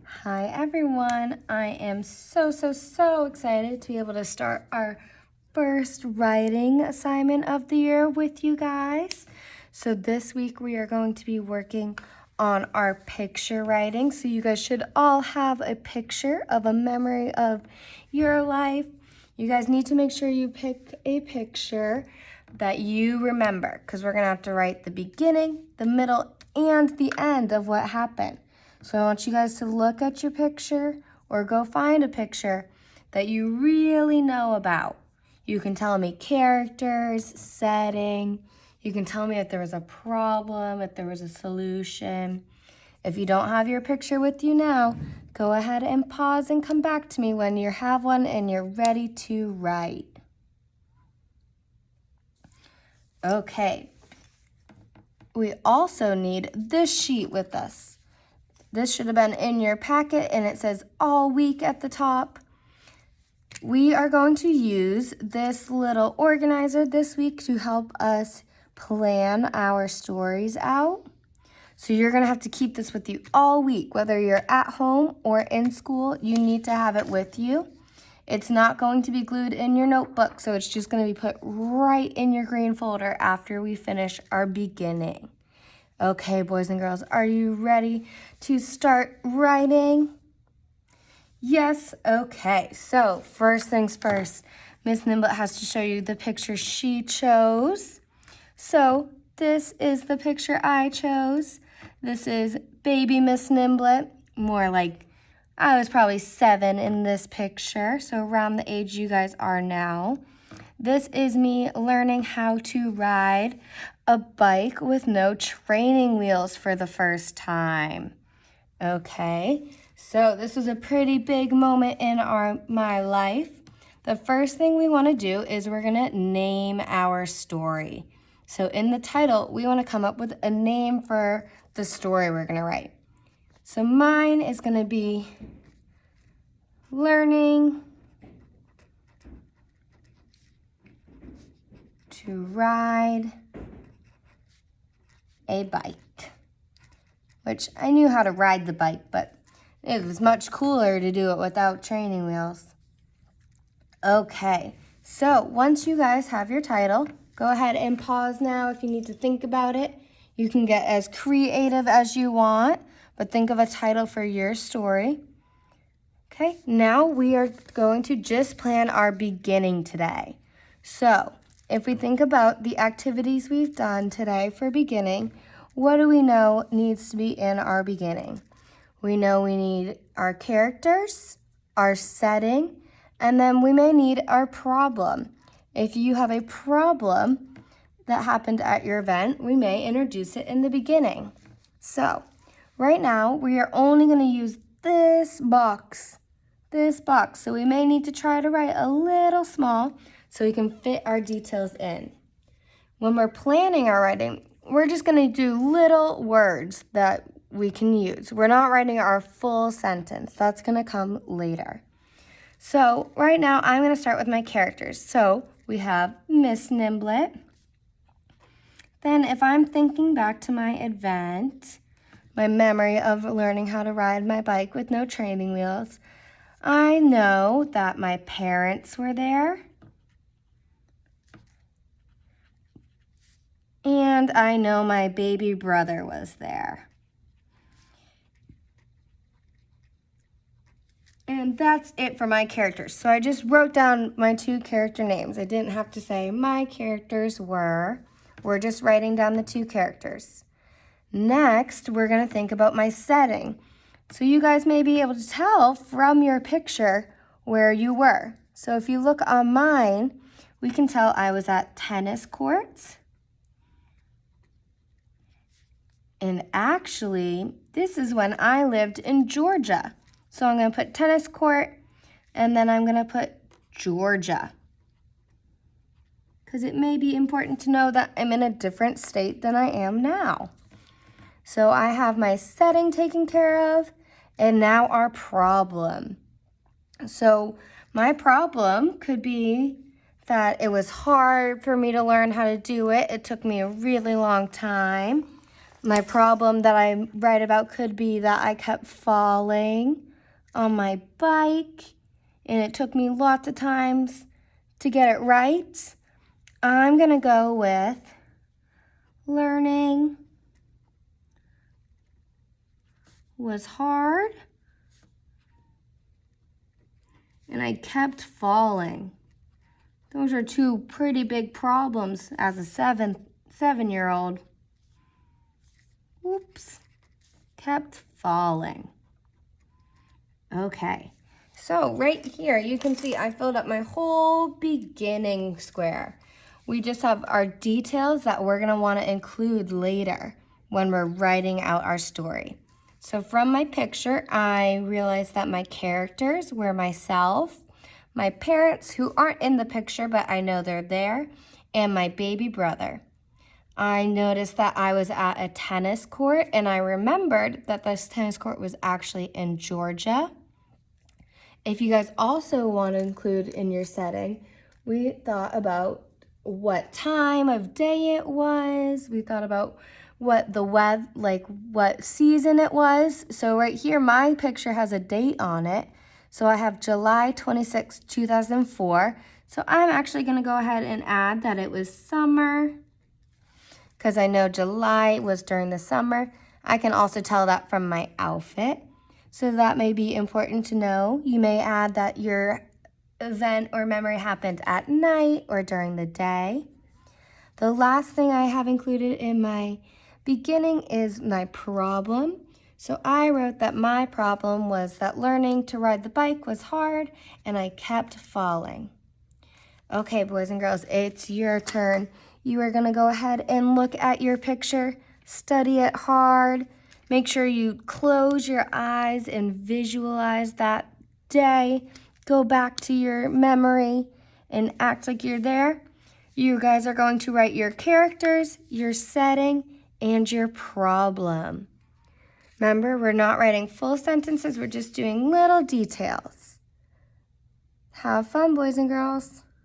Hi everyone, I am so excited to be able to start our first writing assignment of the year with you guys. So this week we are going to be working on our picture writing. So you guys should all have a picture of a memory of your life. You guys need to make sure you pick a picture that you remember, because we're gonna have to write the beginning, the middle, and the end of what happened. So I want you guys to look at your picture or go find a picture that you really know about. You can tell me characters, setting. You can tell me if there was a problem, if there was a solution. If you don't have your picture with you now, go ahead and pause and come back to me when you have one and you're ready to write. Okay. We also need this sheet with us. This should have been in your packet, and it says all week at the top. We are going to use this little organizer this week to help us plan our stories out. So you're going to have to keep this with you all week. Whether you're at home or in school, you need to have it with you. It's not going to be glued in your notebook, so it's just going to be put right in your green folder after we finish our beginning. Okay, boys and girls, are you ready to start writing? Yes, okay. So first things first, Miss Nimblett has to show you the picture she chose. So this is the picture I chose. This is baby Miss Nimblett, more like I was probably 7 in this picture, so around the age you guys are now. This is me learning how to ride a bike with no training wheels for the first time. Okay, so this is a pretty big moment in my life. The first thing we want to do is we're going to name our story. So in the title, we want to come up with a name for the story we're going to write. So mine is going to be Learning to Ride a Bike, which I knew how to ride the bike, but it was much cooler to do it without training wheels. Okay, so once you guys have your title, go ahead and pause now if you need to think about it. You can get as creative as you want, but think of a title for your story. Okay, now we are going to just plan our beginning today. So if we think about the activities we've done today for beginning, what do we know needs to be in our beginning? We know we need our characters, our setting, and then we may need our problem. If you have a problem that happened at your event, we may introduce it in the beginning. So right now we are only going to use this box. So we may need to try to write a little small so we can fit our details in. When we're planning our writing, we're just going to do little words that we can use. We're not writing our full sentence. That's going to come later. So right now I'm going to start with my characters. So we have Miss Nimblett. Then if I'm thinking back to my event, my memory of learning how to ride my bike with no training wheels, I know that my parents were there. And I know my baby brother was there. And that's it for my characters. So I just wrote down my 2 character names. I didn't have to say my characters were. We're just writing down the 2 characters. Next, we're going to think about my setting. So you guys may be able to tell from your picture where you were. So if you look on mine, we can tell I was at tennis courts. And actually, this is when I lived in Georgia. So I'm going to put tennis court, and then I'm going to put Georgia, because it may be important to know that I'm in a different state than I am now. So I have my setting taken care of, and now our problem. So my problem could be that it was hard for me to learn how to do it. It took me a really long time. My problem that I write about could be that I kept falling on my bike and it took me lots of times to get it right. I'm going to go with learning was hard and I kept falling. Those are two pretty big problems as a seven-year-old. Oops, kept falling. Okay, so right here you can see I filled up my whole beginning square. We just have our details that we're gonna wanna include later when we're writing out our story. So from my picture, I realized that my characters were myself, my parents who aren't in the picture, but I know they're there, and my baby brother. I noticed that I was at a tennis court and I remembered that this tennis court was actually in Georgia. If you guys also want to include in your setting, we thought about what time of day it was. We thought about what the weather, like what season it was. So right here, my picture has a date on it. So I have July 26, 2004. So I'm actually going to go ahead and add that it was summer because I know July was during the summer. I can also tell that from my outfit. So that may be important to know. You may add that your event or memory happened at night or during the day. The last thing I have included in my beginning is my problem. So I wrote that my problem was that learning to ride the bike was hard and I kept falling. Okay, boys and girls, it's your turn. You are gonna go ahead and look at your picture, study it hard. Make sure you close your eyes and visualize that day. Go back to your memory and act like you're there. You guys are going to write your characters, your setting, and your problem. Remember, we're not writing full sentences, we're just doing little details. Have fun, boys and girls.